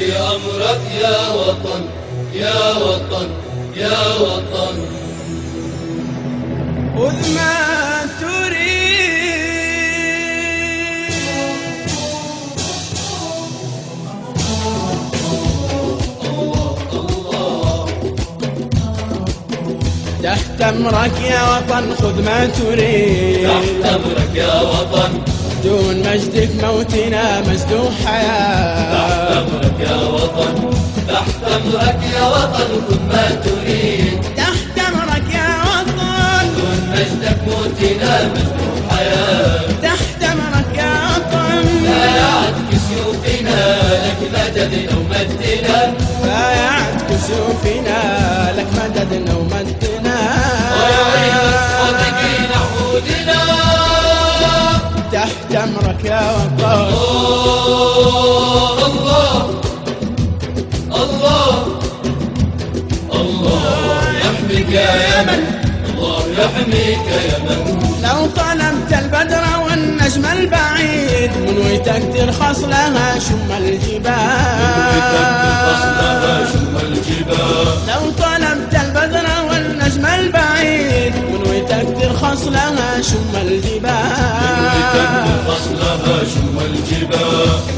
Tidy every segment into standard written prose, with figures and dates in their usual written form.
أمرك يا وطن يا وطن يا وطن. خذ ما تريد تحت أمرك يا وطن، خذ ما تريد تحت أمرك يا وطن، دون مجدك موتنا مسدوح حياة. تحت أمرك يا وطن، تحت أمرك يا وطن، خذ ما تريد. تحت أمرك يا وطن، دون مجدك موتنا مسدوح حياة. تحت أمرك يا وطن، بايعت كسوفنا لك مددنا ومدنا، بايعت كسوفنا لك مددنا ومدنا. ويا ويل الصادقين عودنا تحت أمرك يا وطن. الله الله الله يحميك يا يمن، الله يحميك يا يمن. لو طلبت البدر والنجم البعيد منوي ترخص لها شم الجبال. لو طلبت البدر والنجم البعيد منوي ترخص لها شم الجبال.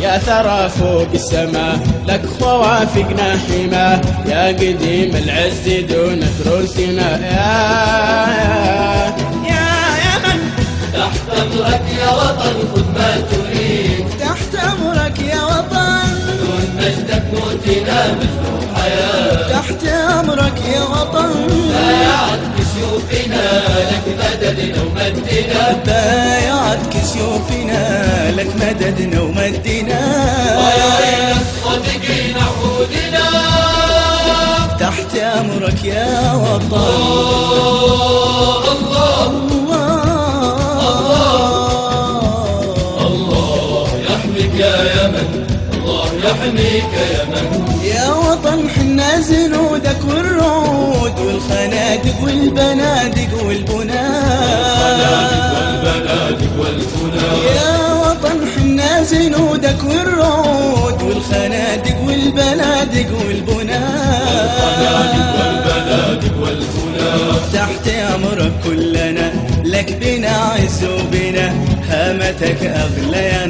يا ثرى فوق السماء لك خوافقنا حما، يا قديم العز دونك رسنا. يا يمن تحت أمرك يا وطن، خذ ما تريد. تحت أمرك يا وطن، دون مجدك موتنا مسدوح حياة. تحت أمرك يا وطن، بايعت كسيوفنا لك مددنا ومدنا، بايعت كسيوفنا لك مددنا ومدنا. ويا ويل الصادقين عودنا تحت أمرك يا وطن. الله الله يحميك يا يمن، الله يحميك يا يمن. يا وطن حنا زنودك والرعود والخنادق والبنادق والبنادق. يا وطن حنا زنودك والرعود والخنادق والبنادق والبنادق. تحت أمرك كلنا لك بنا عز وبنا، هامتك أغلى يا